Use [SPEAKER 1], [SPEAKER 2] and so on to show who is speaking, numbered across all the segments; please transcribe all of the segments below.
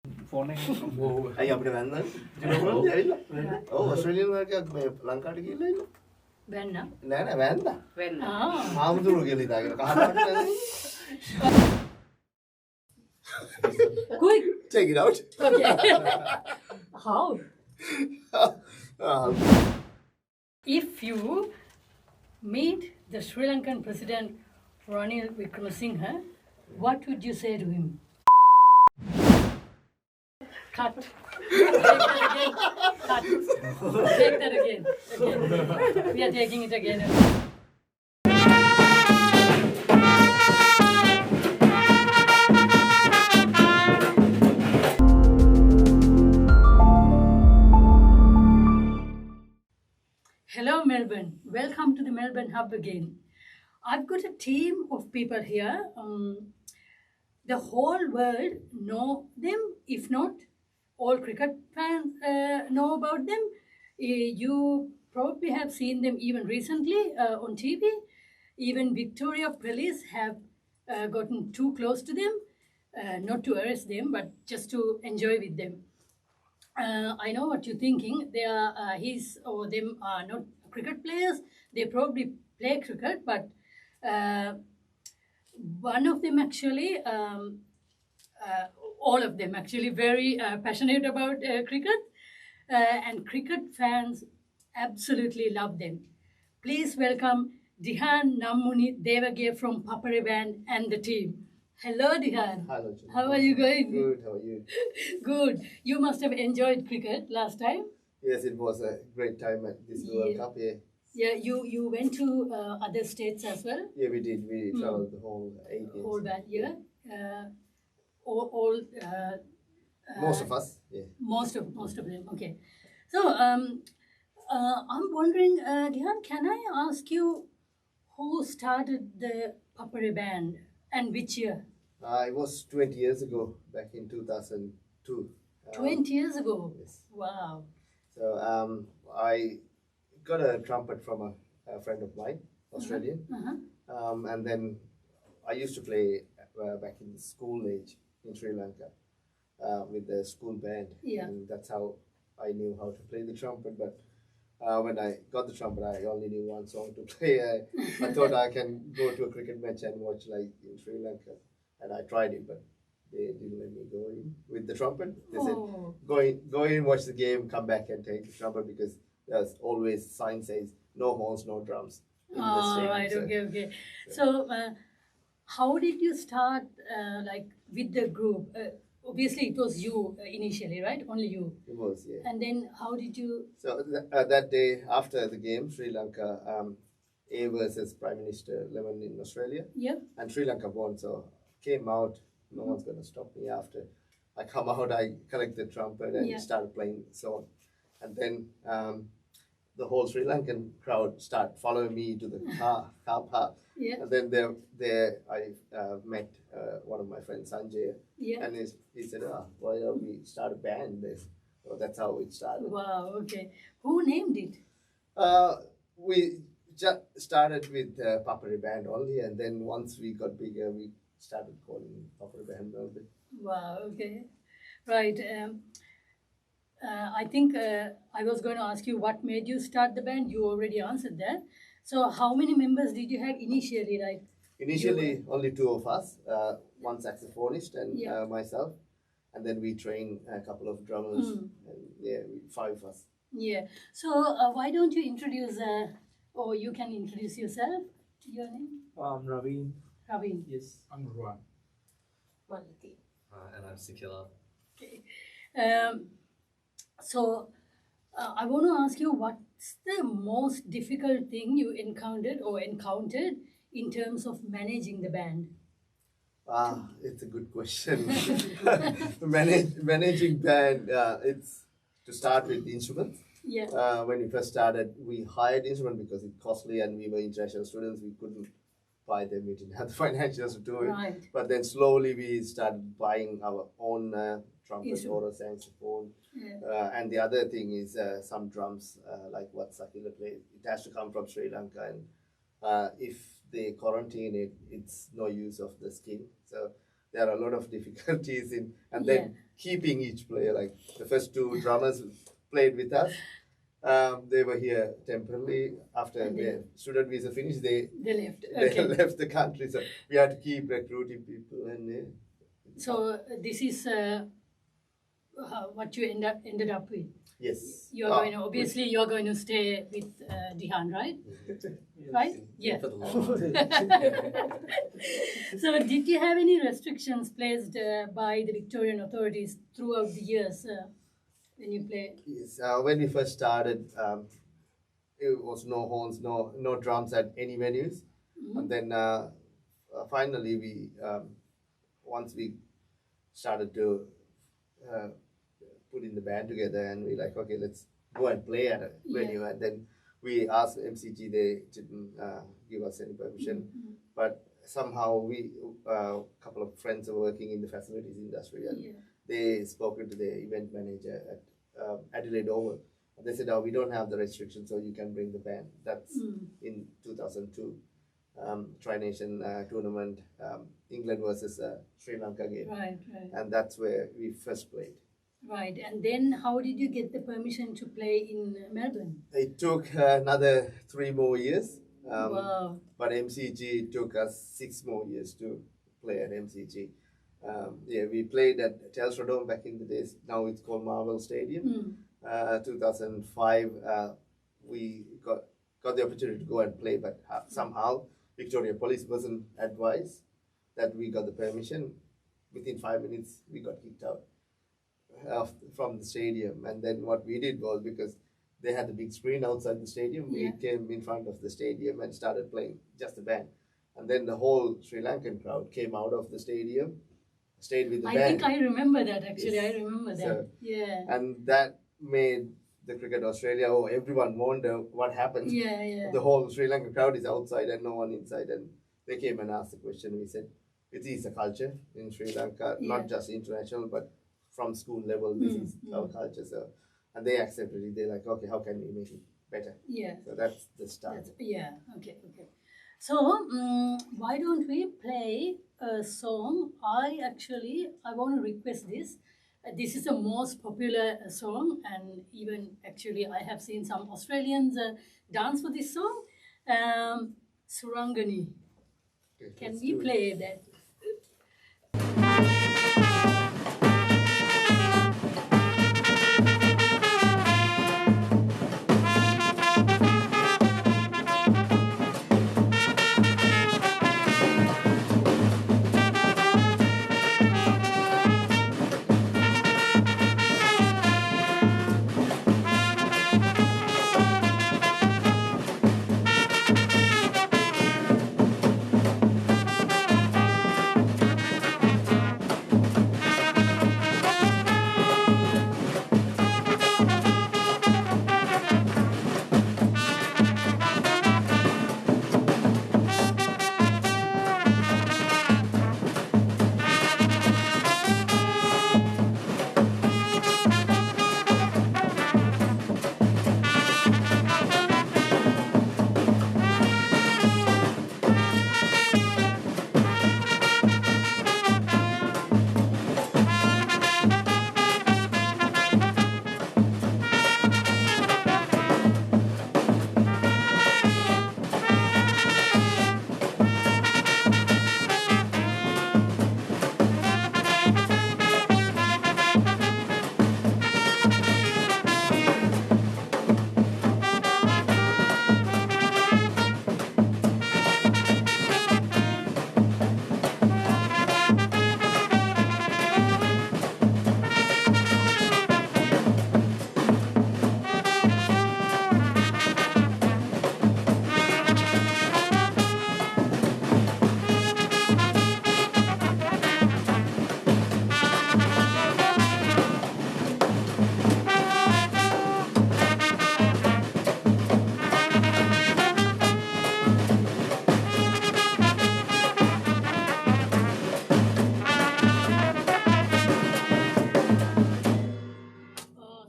[SPEAKER 1] Phone එක
[SPEAKER 2] අයි අපිට වැන්දන් ඇවිල්ලා. ඔව් ඔස්ට්‍රේලියානු වර්ගයක් මේ ලංකාවට ගිහිල්ලා ඉන්න.
[SPEAKER 3] වැන්න.
[SPEAKER 2] නෑ වැන්දා.
[SPEAKER 3] වැන්න.
[SPEAKER 2] ආමුදුරු කියලා හිතාගෙන කහපාට වැන්දා.
[SPEAKER 3] Quick.
[SPEAKER 2] Take it out.
[SPEAKER 3] Okay. How? If you meet the Sri Lankan president Ranil Wickremesinghe, what would you say to him? Cut. Take that again. Cut. Take that again. Okay. We are taking it again. Hello Melbourne, welcome to the Melbourne Hub again. I've got a team of people here. The whole world know them, if not all cricket fans know about them. You probably have seen them even recently on TV. Even Victoria Police have gotten too close to them, not to arrest them, but just to enjoy with them. I know what you're thinking. They are his or them are not cricket players. They probably play cricket, but one of them actually, all of them actually, very passionate about cricket, and cricket fans absolutely love them. Please welcome Dihan Nammuni Devage from Papare Band and the team. Hello, Dihan.
[SPEAKER 2] Hello.
[SPEAKER 3] How are you going?
[SPEAKER 2] Good. How are you?
[SPEAKER 3] Good. You must have enjoyed cricket last time.
[SPEAKER 2] Yes, it was a great time at this World Cup. Yeah.
[SPEAKER 3] Yeah, you went to other states as well.
[SPEAKER 2] Yeah, we did. We traveled the whole 8 days.
[SPEAKER 3] Whole band, yeah. All.
[SPEAKER 2] Most of us. Yeah.
[SPEAKER 3] Most of them. Okay. So I'm wondering, Dihan, can I ask you who started the Papare Band and which year?
[SPEAKER 2] It was 20 years ago, back in 2002.
[SPEAKER 3] 20 years ago.
[SPEAKER 2] Yes.
[SPEAKER 3] Wow.
[SPEAKER 2] So I got a trumpet from a friend of mine, Australian, and then I used to play back in school age in Sri Lanka with the school band, and that's how I knew how to play the trumpet. But when I got the trumpet, I only knew one song to play. I thought I can go to a cricket match and watch like in Sri Lanka, and I tried it, but they didn't let me go in with the trumpet. They said, go in, watch the game, come back and take the trumpet, because there's always sign says no horns, no drums. In the stadium.
[SPEAKER 3] Right, okay. So how did you start like with the group? Obviously it was you initially, right? Only you.
[SPEAKER 2] It was, yeah.
[SPEAKER 3] And then how did you?
[SPEAKER 2] So that day after the game, Sri Lanka A versus Prime Minister Lemon in Australia.
[SPEAKER 3] Yeah.
[SPEAKER 2] And Sri Lanka won, so came out. No one's going to stop me after. I come out, I collect the trumpet and started playing song. And then the whole Sri Lankan crowd start following me to the car park.
[SPEAKER 3] Yeah.
[SPEAKER 2] And then there I met one of my friends, Sanjay.
[SPEAKER 3] Yeah.
[SPEAKER 2] And he said, why don't we start a band? So that's how it started.
[SPEAKER 3] Wow, okay. Who named it?
[SPEAKER 2] We just started with Papare Band only, and then once we got bigger, we started calling Papare Band Melbourne.
[SPEAKER 3] Wow, okay. Right. I think I was going to ask you what made you start the band. You already answered that. So how many members did you have initially, right?
[SPEAKER 2] Initially, only two of us, one saxophonist and myself. And then we trained a couple of drummers, and five of us.
[SPEAKER 3] Yeah. So why don't you introduce, or you can introduce yourself, your name?
[SPEAKER 1] I'm Raveen.
[SPEAKER 3] Raveen.
[SPEAKER 1] Yes. I'm Ruan.
[SPEAKER 3] Malati.
[SPEAKER 4] And I'm Sikila.
[SPEAKER 3] Okay. So I want to ask you, what's the most difficult thing you encountered in terms of managing the band?
[SPEAKER 2] It's a good question. Managing band, it's to start with instruments.
[SPEAKER 3] Yeah.
[SPEAKER 2] When we first started, we hired instruments because it's costly, and we were international students. We couldn't buy them. We didn't have the financials to do it.
[SPEAKER 3] Right.
[SPEAKER 2] But then slowly we started buying our own trumpet or a saxophone.
[SPEAKER 3] Yeah.
[SPEAKER 2] And the other thing is some drums, like what Sakila plays. It has to come from Sri Lanka, and if they quarantine it, it's no use of the skin. So there are a lot of difficulties in, and then keeping each player. Like the first two drummers played with us. They were here temporarily. After their student visa finished, they
[SPEAKER 3] left.
[SPEAKER 2] they left the country. So we had to keep recruiting people. And
[SPEAKER 3] So this is what you ended up with.
[SPEAKER 2] yes,
[SPEAKER 3] You're going to, obviously you're going to stay with Dihan, right? Right? Yeah.
[SPEAKER 1] For the long
[SPEAKER 3] So did you have any restrictions placed by the Victorian authorities throughout the years when you play?
[SPEAKER 2] yes. When we first started, it was no horns, no drums at any venues, and then finally we once we started to put in the band together, and we like, okay, let's go and play at a venue. And then we asked MCG, they didn't give us any permission, but somehow we a couple of friends were working in the facilities industry, and they spoken to the event manager at Adelaide Oval. They said, oh, we don't have the restrictions, so you can bring the band. That's in 2002. Tri-Nation tournament, England versus Sri Lanka game.
[SPEAKER 3] Right.
[SPEAKER 2] And that's where we first played.
[SPEAKER 3] Right. And then how did you get the permission to play in Melbourne?
[SPEAKER 2] It took another 3 more years.
[SPEAKER 3] Wow.
[SPEAKER 2] But MCG took us 6 more years to play at MCG. We played at Telstra Dome back in the days. Now it's called Marvel Stadium. 2005, we got the opportunity to go and play, but somehow Victoria Police wasn't advised that we got the permission. Within 5 minutes, we got kicked out from the stadium. And then what we did was, because they had the big screen outside the stadium, we came in front of the stadium and started playing just the band. And then the whole Sri Lankan crowd came out of the stadium, stayed with the band.
[SPEAKER 3] I think I remember that actually.
[SPEAKER 2] Yes.
[SPEAKER 3] I remember that.
[SPEAKER 2] So,
[SPEAKER 3] yeah.
[SPEAKER 2] And that made the Cricket Australia, everyone wonder what happened.
[SPEAKER 3] Yeah.
[SPEAKER 2] The whole Sri Lankan crowd is outside and no one inside. And they came and asked the question. We said, it is a culture in Sri Lanka, not just international, but from school level, this is our culture. So, and they accepted it. They're like, okay, how can we make it better?
[SPEAKER 3] Yeah.
[SPEAKER 2] So that's the start.
[SPEAKER 3] Okay. So why don't we play a song? I want to request this. This is the most popular song, and even actually I have seen some Australians dance for this song. Surangani.
[SPEAKER 2] Okay,
[SPEAKER 3] Can
[SPEAKER 2] let's
[SPEAKER 3] we
[SPEAKER 2] do it.
[SPEAKER 3] play that?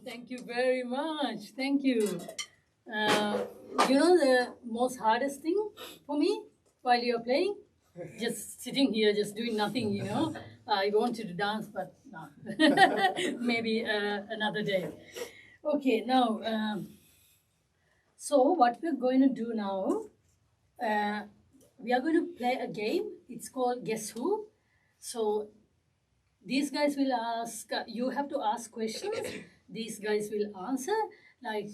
[SPEAKER 3] Thank you very much. Thank you. You know the most hardest thing for me while you're playing? just sitting here, just doing nothing, I wanted to dance, but no. Maybe another day. Okay, now, so what we're going to do now, we are going to play a game. It's called Guess Who. So these guys will ask, you have to ask questions. These guys will answer. Like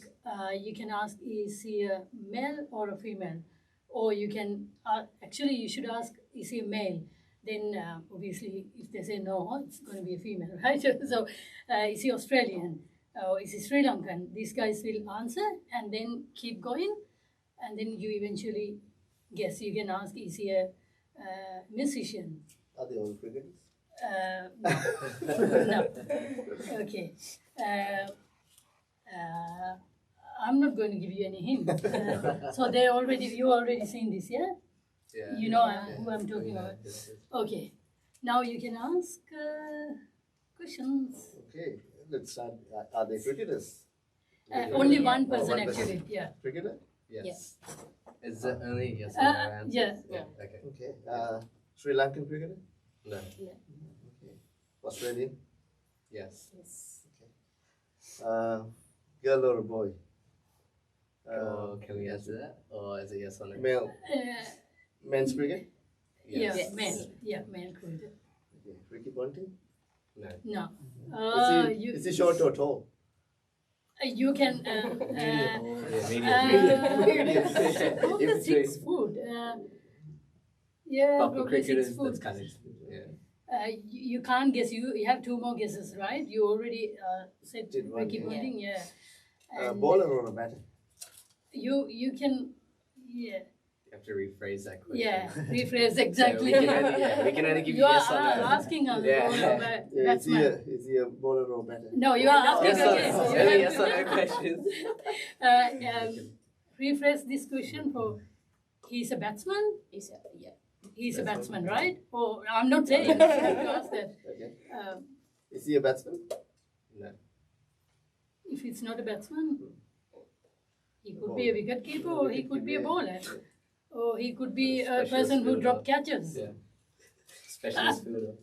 [SPEAKER 3] you can ask, is he a male or a female? Or you can, actually you should ask, is he a male? Then obviously if they say no, it's going to be a female, right? So is he Australian? Or is he Sri Lankan? These guys will answer and then keep going. And then you eventually guess. You can ask, is he a musician?
[SPEAKER 2] Are they all cricketers?
[SPEAKER 3] No. No. Okay. I'm not going to give you any hint. So you already seen this, yeah?
[SPEAKER 4] Yeah.
[SPEAKER 3] You know who I'm talking about. Okay. Now you can ask questions.
[SPEAKER 2] Okay, let's start. Are they cricketers?
[SPEAKER 3] Only one
[SPEAKER 2] Oh,
[SPEAKER 3] person
[SPEAKER 2] one person.
[SPEAKER 3] actually. Yeah.
[SPEAKER 2] Cricketer?
[SPEAKER 4] Yes. Is it only yes or no answers?
[SPEAKER 3] yeah.
[SPEAKER 4] Okay.
[SPEAKER 2] Okay. Sri Lankan cricketer?
[SPEAKER 4] No.
[SPEAKER 2] Okay. Australian?
[SPEAKER 4] Yes.
[SPEAKER 2] Girl or a boy?
[SPEAKER 4] Or can we answer that? Or is it yes or no?
[SPEAKER 2] Male. Men's cricket?
[SPEAKER 3] Yeah.
[SPEAKER 4] Yes.
[SPEAKER 3] Man. Yeah, man could.
[SPEAKER 2] Okay. Ricky Ponting?
[SPEAKER 4] No.
[SPEAKER 3] No.
[SPEAKER 2] Is he short or tall?
[SPEAKER 3] You can.
[SPEAKER 4] Yeah,
[SPEAKER 2] Medium.
[SPEAKER 3] Probably 6 foot. Yeah,
[SPEAKER 4] But for
[SPEAKER 3] probably 6
[SPEAKER 4] cricketers,
[SPEAKER 3] foot.
[SPEAKER 4] that's kind of, yeah.
[SPEAKER 3] You can't guess. You have 2 more guesses, right? You already said
[SPEAKER 2] Did one,
[SPEAKER 3] Ricky
[SPEAKER 2] yeah.
[SPEAKER 3] Ponting, yeah. And
[SPEAKER 2] Bowler or a batter?
[SPEAKER 3] you can, yeah,
[SPEAKER 4] You have to rephrase that question.
[SPEAKER 3] yeah, rephrase exactly.
[SPEAKER 4] So we can only give you
[SPEAKER 3] You
[SPEAKER 4] yes or
[SPEAKER 3] are
[SPEAKER 4] no.
[SPEAKER 3] asking us.
[SPEAKER 4] Yeah.
[SPEAKER 2] Yeah,
[SPEAKER 3] Batsman.
[SPEAKER 2] is he a bowler or a batter?
[SPEAKER 3] No, you are asking
[SPEAKER 4] Yes or
[SPEAKER 3] again.
[SPEAKER 4] no.
[SPEAKER 3] So you
[SPEAKER 4] Only
[SPEAKER 3] have
[SPEAKER 4] yes
[SPEAKER 3] to-
[SPEAKER 4] or no questions.
[SPEAKER 3] rephrase this question for he's a batsman. He's a batsman, right? Oh, I'm not saying. You have to ask that.
[SPEAKER 2] Okay.
[SPEAKER 3] Um,
[SPEAKER 2] Is he a batsman?
[SPEAKER 4] No.
[SPEAKER 3] if it's not a batsman, he could be a wicket keeper, or he could be a bowler, or he could be a
[SPEAKER 4] Specialist
[SPEAKER 3] person who
[SPEAKER 4] fielder.
[SPEAKER 3] drop catches.
[SPEAKER 4] Yeah. Specialist fielder.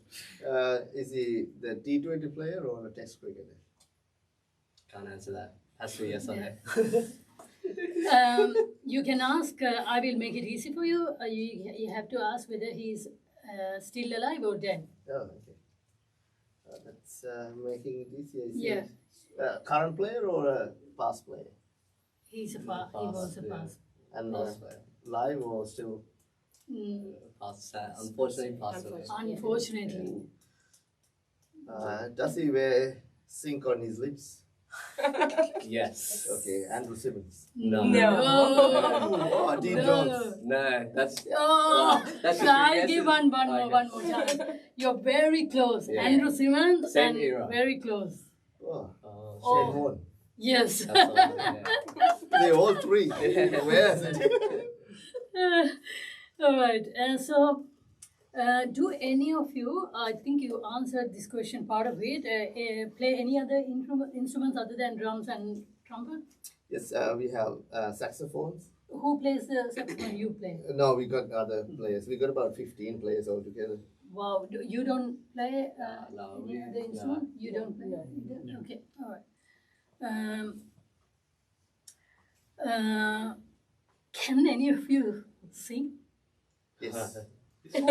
[SPEAKER 2] Is he the T20 player or a Test cricketer?
[SPEAKER 4] Can't answer that. Has to be yes or no.
[SPEAKER 3] You can ask. I will make it easy for you. You have to ask whether he's still alive or dead.
[SPEAKER 2] Oh, okay. That's making it easier. Is
[SPEAKER 3] Yeah.
[SPEAKER 2] he a current player or a past player?
[SPEAKER 3] He was a
[SPEAKER 4] yeah.
[SPEAKER 3] past.
[SPEAKER 2] And
[SPEAKER 4] Past player.
[SPEAKER 2] live or still?
[SPEAKER 4] Past, unfortunately, passed away.
[SPEAKER 3] Unfortunately.
[SPEAKER 2] Does he wear zinc on his lips?
[SPEAKER 4] Yes.
[SPEAKER 2] Okay, Andrew Simmons.
[SPEAKER 4] No.
[SPEAKER 2] Oh, Dean Jones.
[SPEAKER 4] No, that's
[SPEAKER 3] Oh,
[SPEAKER 4] that's
[SPEAKER 3] so
[SPEAKER 4] just
[SPEAKER 3] I'll
[SPEAKER 4] guesses.
[SPEAKER 3] give one
[SPEAKER 4] Okay.
[SPEAKER 3] more chance. You're very close.
[SPEAKER 4] Yeah.
[SPEAKER 3] Andrew Simmons
[SPEAKER 4] Same
[SPEAKER 3] and
[SPEAKER 4] era.
[SPEAKER 3] very close.
[SPEAKER 2] Oh,
[SPEAKER 4] Oh,
[SPEAKER 3] Oh.
[SPEAKER 2] Shane Warne.
[SPEAKER 3] Yes.
[SPEAKER 4] that's all, yeah.
[SPEAKER 2] They all three. Where is it?
[SPEAKER 3] All right. Do any of you, I think you answered this question, part of it, play any other instruments other than drums and trumpet?
[SPEAKER 2] Yes, we have saxophones.
[SPEAKER 3] Who plays the saxophone? You play.
[SPEAKER 2] No, we got other players. We got about 15 players altogether.
[SPEAKER 3] Wow. You don't play
[SPEAKER 4] No,
[SPEAKER 3] any
[SPEAKER 4] we-
[SPEAKER 3] other instrument? You don't play? You don't? Okay. All right. Can any of you sing?
[SPEAKER 2] Yes.
[SPEAKER 3] No,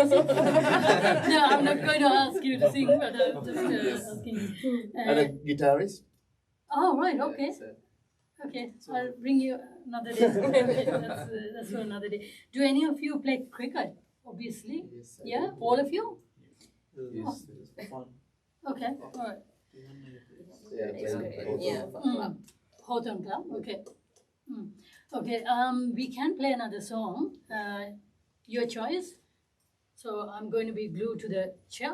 [SPEAKER 3] I'm not going to ask you to sing, but I'm just asking you.
[SPEAKER 2] And a guitarist.
[SPEAKER 3] Oh, right, okay.
[SPEAKER 4] So,
[SPEAKER 3] Okay, I'll bring you another day. That's for another day. Do any of you play cricket? Obviously.
[SPEAKER 2] Yes, I
[SPEAKER 3] Yeah,
[SPEAKER 2] do.
[SPEAKER 3] all of you?
[SPEAKER 1] Yes, for fun.
[SPEAKER 3] Okay, all right.
[SPEAKER 2] Yeah, playing
[SPEAKER 4] Yeah.
[SPEAKER 2] both.
[SPEAKER 3] Houghton Club, okay. Okay, we can play another song. Your choice. So I'm going to be glued to the chair.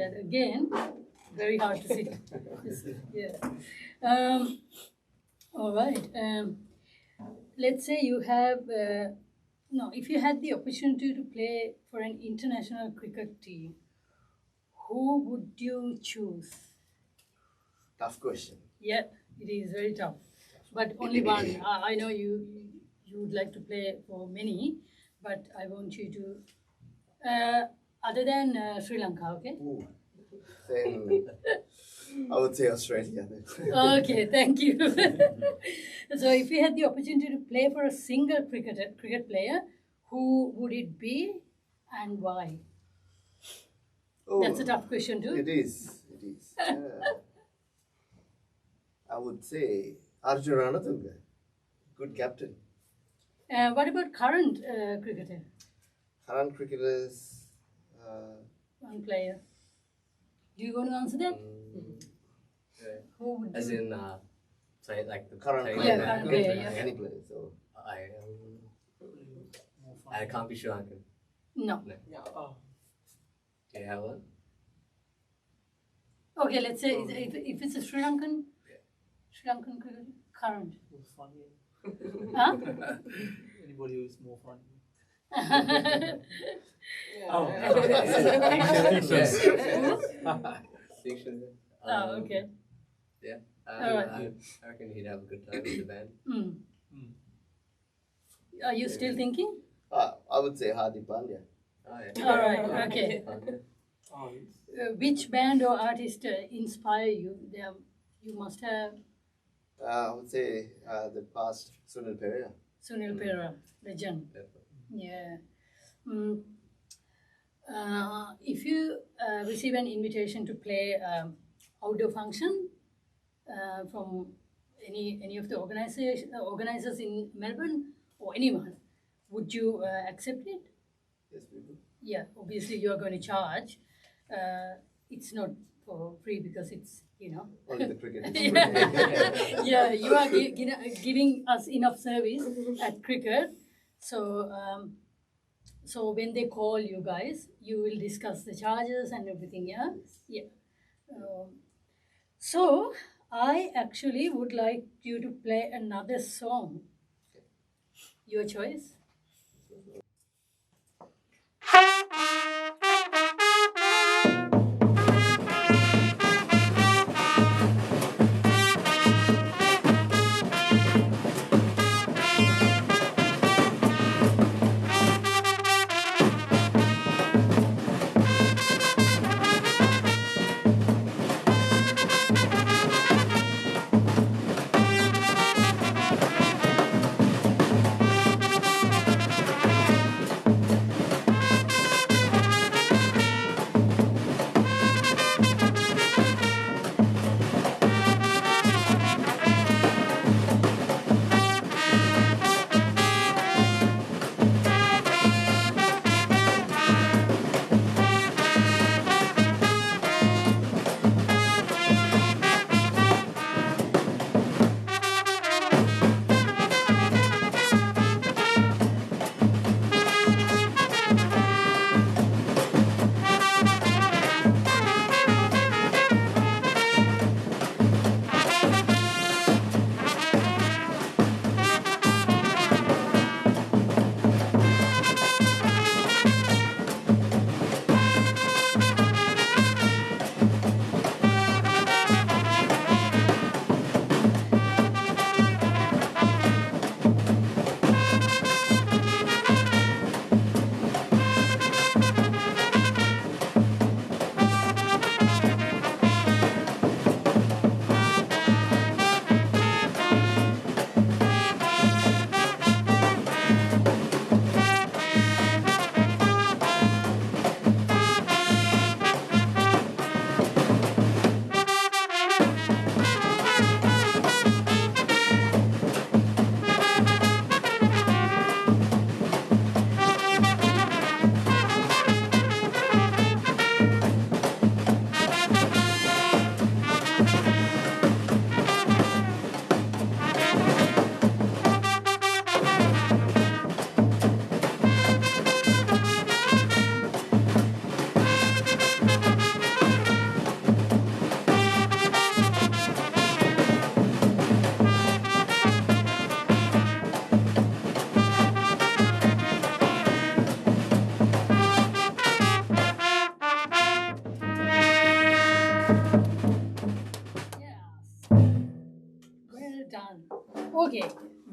[SPEAKER 3] that again. Very hard to sit. Yeah. All right. Let's say you have if you had the opportunity to play for an international cricket team, who would you choose?
[SPEAKER 2] Tough question.
[SPEAKER 3] Yeah, it is very tough. But only one. I know you would like to play for many, but I want you to other than Sri Lanka, okay?
[SPEAKER 2] Ooh. Then I would say Australia. Then.
[SPEAKER 3] Okay, thank you. So, if you had the opportunity to play for a single cricket player, who would it be and why?
[SPEAKER 2] Oh,
[SPEAKER 3] That's a tough question too.
[SPEAKER 2] It is. It is. I would say Arjun Ranatunga, good captain.
[SPEAKER 3] What about current cricketer?
[SPEAKER 2] Current cricketers.
[SPEAKER 3] One player. Do you want to answer that? Who would
[SPEAKER 4] As
[SPEAKER 3] you?
[SPEAKER 4] in, play like the
[SPEAKER 2] Current
[SPEAKER 4] player.
[SPEAKER 2] player.
[SPEAKER 3] current player, yeah.
[SPEAKER 2] Any player. So
[SPEAKER 4] I can't be Sri Lankan.
[SPEAKER 3] No.
[SPEAKER 1] Yeah.
[SPEAKER 4] Do you have one?
[SPEAKER 3] Okay, let's say if it's a Sri Lankan cricketer, current.
[SPEAKER 1] Who's funny?
[SPEAKER 3] Huh?
[SPEAKER 1] Anybody who is more funny?
[SPEAKER 4] Fiction.
[SPEAKER 3] Oh, okay.
[SPEAKER 4] Yeah.
[SPEAKER 3] Alright.
[SPEAKER 4] I reckon he'd have a good time with the band.
[SPEAKER 3] Mm. Are you still thinking?
[SPEAKER 2] I would say Hardik Pandya.
[SPEAKER 4] Oh, yeah.
[SPEAKER 3] All right. Okay.
[SPEAKER 1] Oh, yes.
[SPEAKER 3] Which band or artist inspire you? You must have
[SPEAKER 2] I would say the past Sunil Pereira.
[SPEAKER 3] Sunil Pera, legend. Yeah. Mm. If you receive an invitation to play outdoor function from any of the organizers in Melbourne or anyone, would you accept it?
[SPEAKER 2] Yes, we do.
[SPEAKER 3] Yeah, obviously you are going to charge. It's not for free because it's,
[SPEAKER 2] Only the cricket.
[SPEAKER 3] yeah, you are giving us enough service at cricket. So, so when they call you guys, you will discuss the charges and everything, yeah? Yeah. So, I actually would like you to play another song. Your choice.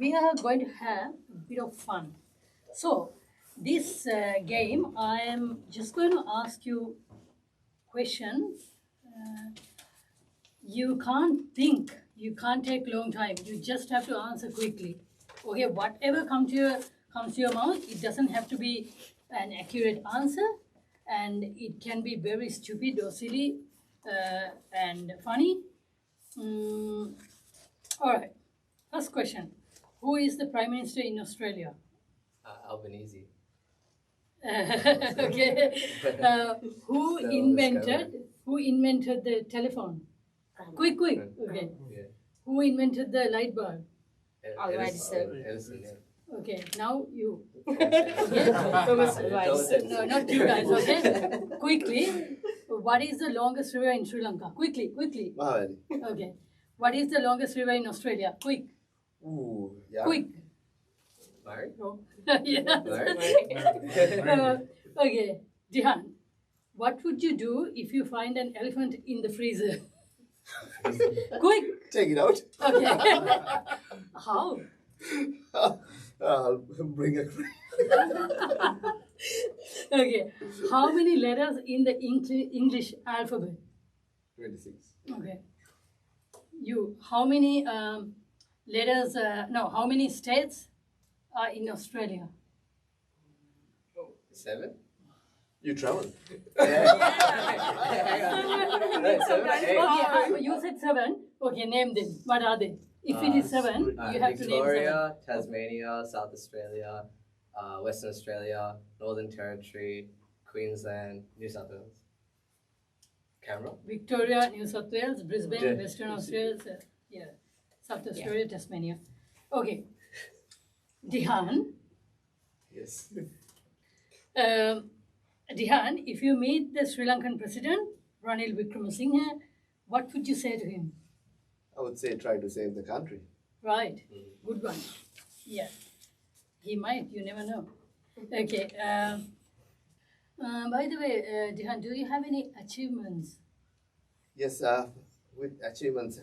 [SPEAKER 3] we are going to have a bit of fun. So, this game, I am just going to ask you questions. You can't think, you can't take long time. You just have to answer quickly. Okay, whatever comes to your mouth, it doesn't have to be an accurate answer, and it can be very stupid or silly and funny. All right. First question: who is the Prime Minister in Australia?
[SPEAKER 4] Albanese.
[SPEAKER 3] Okay. Who invented the telephone? Quick. Okay.
[SPEAKER 4] Yeah.
[SPEAKER 3] Who invented the light bulb?
[SPEAKER 4] Edison. Edison. Yeah.
[SPEAKER 3] Okay. Now you.
[SPEAKER 4] Thomas
[SPEAKER 3] No, not you guys. Okay. Quickly. What is the longest river in Sri Lanka? Quickly.
[SPEAKER 2] Mahavali.
[SPEAKER 3] Okay. What is the longest river in Australia? Quick.
[SPEAKER 2] Ooh, yeah.
[SPEAKER 3] Quick.
[SPEAKER 4] Murray?
[SPEAKER 3] No. Yeah.
[SPEAKER 4] Murray?
[SPEAKER 3] Okay. Dihan, what would you do if you find an elephant in the freezer? Quick.
[SPEAKER 2] Take it out.
[SPEAKER 3] Okay. How?
[SPEAKER 2] I'll bring a
[SPEAKER 3] Okay. How many letters in the English alphabet?
[SPEAKER 2] 26.
[SPEAKER 3] Okay. How many letters, how many states are in Australia?
[SPEAKER 4] 7?
[SPEAKER 2] You travel.
[SPEAKER 3] Okay, you said 7. Okay, name them. What are they? If it is 7, you have to name 7.
[SPEAKER 4] Victoria, Tasmania, South Australia, Western Australia, Northern Territory, Queensland, New South Wales. Canberra?
[SPEAKER 3] Victoria, New South Wales, Brisbane,
[SPEAKER 2] Yeah.
[SPEAKER 3] Western Australia, South Australia, Tasmania. Okay. Dihan,
[SPEAKER 2] Yes.
[SPEAKER 3] Dihan, if you meet the Sri Lankan president, Ranil Wickremesinghe, what would you say to him?
[SPEAKER 2] I would say try to save the country.
[SPEAKER 3] Right, good one. Yeah, he might, you never know. Okay, by the way, Dihan, do you have any achievements?
[SPEAKER 2] Yes, with achievements,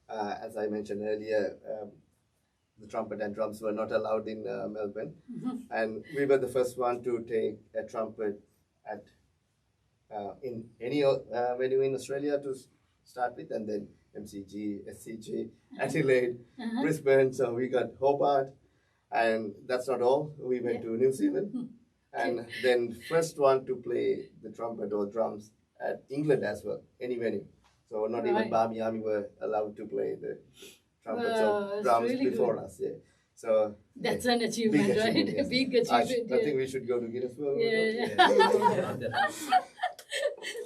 [SPEAKER 2] as I mentioned earlier, the trumpet and drums were not allowed in Melbourne. And we were the first one to take a trumpet at in any venue in Australia to start with, and then MCG, SCG, Adelaide, Brisbane. So we got Hobart, and that's not all. We went to New Zealand, and then first one to play the trumpet or drums at England as well, any venue. So not even Barmy Army were allowed to play the trumpets or drums
[SPEAKER 3] really
[SPEAKER 2] before
[SPEAKER 3] good.
[SPEAKER 2] us. Yeah. So
[SPEAKER 3] That's an achievement,
[SPEAKER 2] big
[SPEAKER 3] right?
[SPEAKER 2] achievement, yes.
[SPEAKER 3] Big achievement.
[SPEAKER 2] I think we should go to Guinness World
[SPEAKER 3] Yeah,
[SPEAKER 2] Records.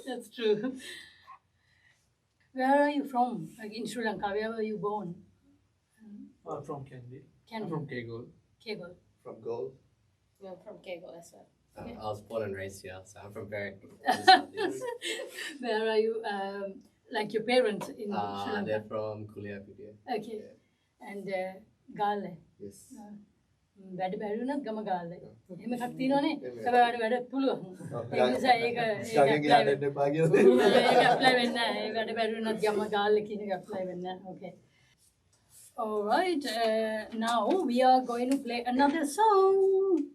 [SPEAKER 3] That's true. Where are you from? Like in Sri Lanka, where were you born?
[SPEAKER 1] I'm from Candy. I'm
[SPEAKER 3] Canberra.
[SPEAKER 1] from Kegel.
[SPEAKER 3] Cable.
[SPEAKER 2] From gold.
[SPEAKER 5] We're from Kegel as well.
[SPEAKER 4] I was born and raised here, so I'm from Berwick.
[SPEAKER 3] Where are you? Like your parents in Sri Lanka?
[SPEAKER 4] They're from Kulia Kulia.
[SPEAKER 3] Okay. And Gale.
[SPEAKER 2] Yes.
[SPEAKER 3] වැඩ බැරි වුණත් ගම ගාල්ල. එහෙම එකක් තියෙනවනේ. සබාවට වැඩ පුළුවන්. ඒ නිසා ඒක
[SPEAKER 2] ගඟේ යන්න එපා කියලා.
[SPEAKER 3] ඒක apply වෙන්නේ නැහැ. ඒ වැඩ බැරි වුණත් ගම ගාල්ල කියන එක apply වෙන්නේ නැහැ. Okay. All right. Now we are going to play another song.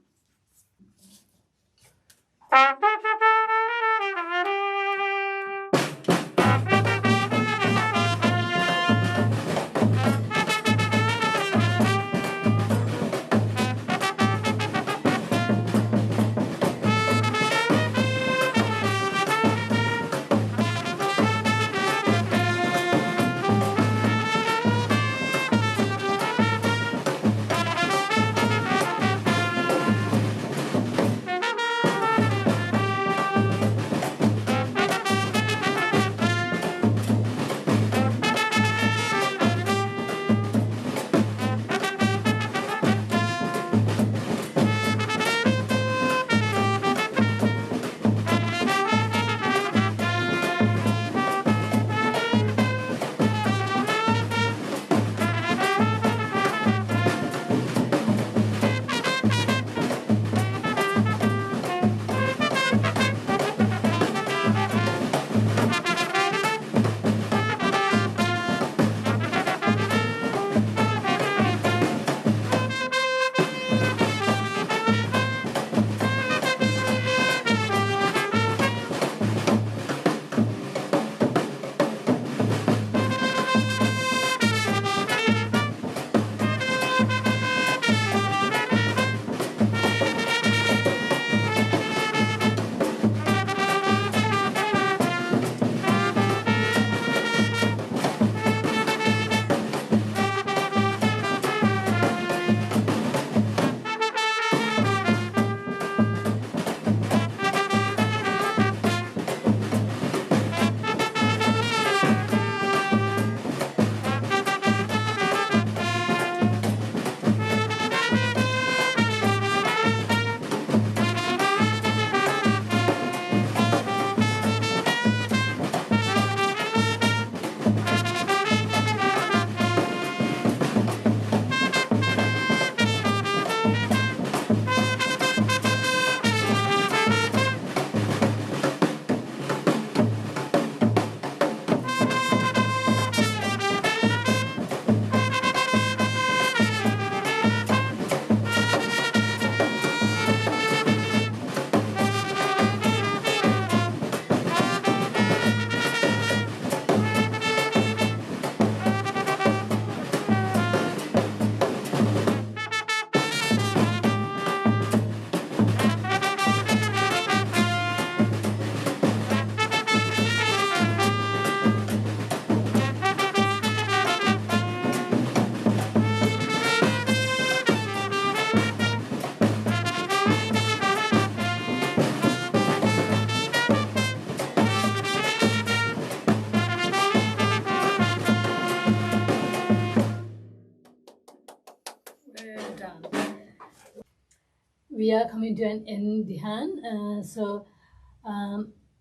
[SPEAKER 3] are coming to an end, Dihan.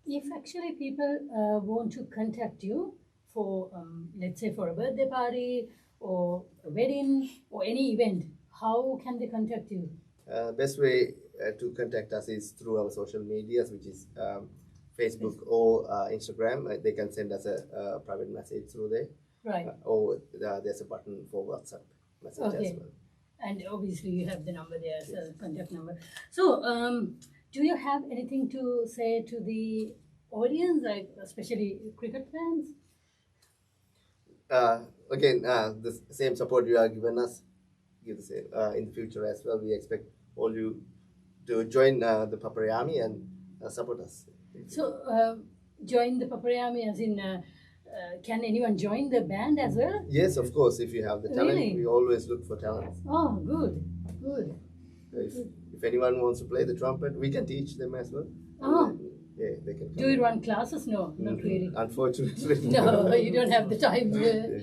[SPEAKER 3] If actually people want to contact you for, let's say, for a birthday party or a wedding or any event, how can they contact you?
[SPEAKER 2] Best way to contact us is through our social medias, which is Facebook or Instagram. They can send us a private message through there.
[SPEAKER 3] Right.
[SPEAKER 2] Or there's a button for WhatsApp message as
[SPEAKER 3] Okay.
[SPEAKER 2] well.
[SPEAKER 3] And obviously, you have the number there, so contact number. So, do you have anything to say to the audience, like especially cricket fans?
[SPEAKER 2] Again, the same support you are given us, give the same in the future as well. We expect all you to join the Papare Army and support us.
[SPEAKER 3] So, join the Papare Army, as in, can anyone join the band as well?
[SPEAKER 2] Yes, of course. If you have the talent,
[SPEAKER 3] Really?
[SPEAKER 2] we always look for talent.
[SPEAKER 3] Oh, good, good.
[SPEAKER 2] If anyone wants to play the trumpet, we can teach them as well.
[SPEAKER 3] Oh.
[SPEAKER 2] Yeah, they can.
[SPEAKER 3] Do you run classes? No, not really.
[SPEAKER 2] Unfortunately.
[SPEAKER 3] No, you don't have the time.
[SPEAKER 2] Yeah.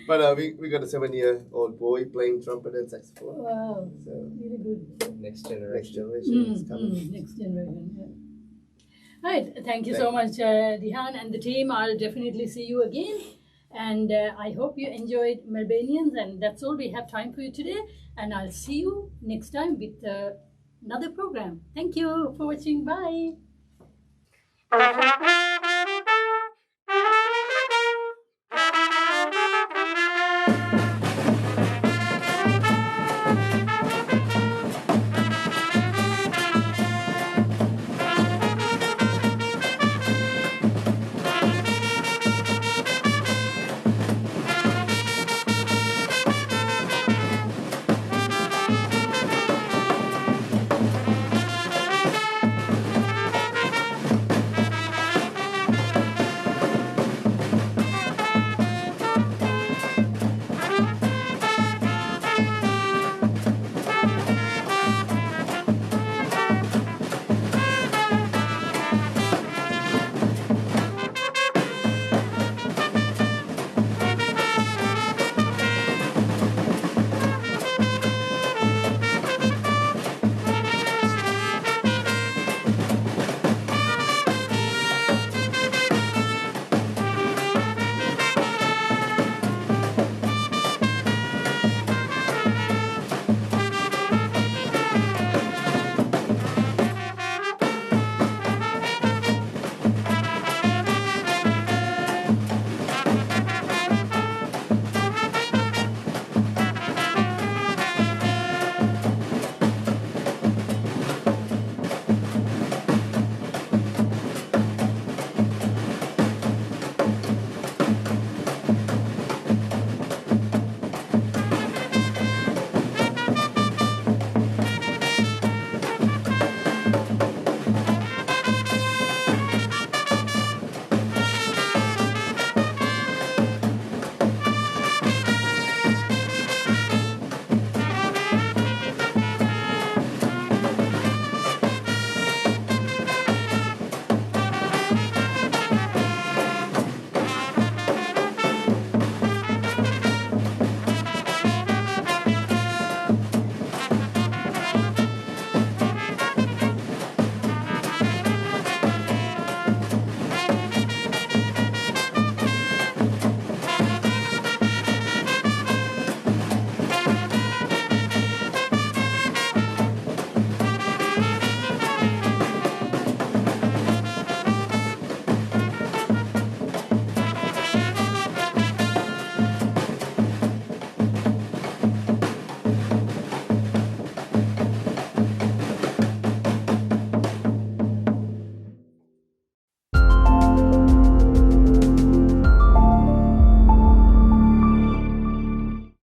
[SPEAKER 2] But we got a 7-year-old boy playing trumpet and saxophone.
[SPEAKER 3] Wow,
[SPEAKER 2] So
[SPEAKER 3] really good.
[SPEAKER 4] Next
[SPEAKER 2] next
[SPEAKER 4] generation.
[SPEAKER 2] generation is coming.
[SPEAKER 3] Next generation. Yeah. Right. Thank you so much, Dihan and the team. I'll definitely see you again. And I hope you enjoyed Melbournians. And that's all we have time for you today. And I'll see you next time with another program. Thank you for watching. Bye.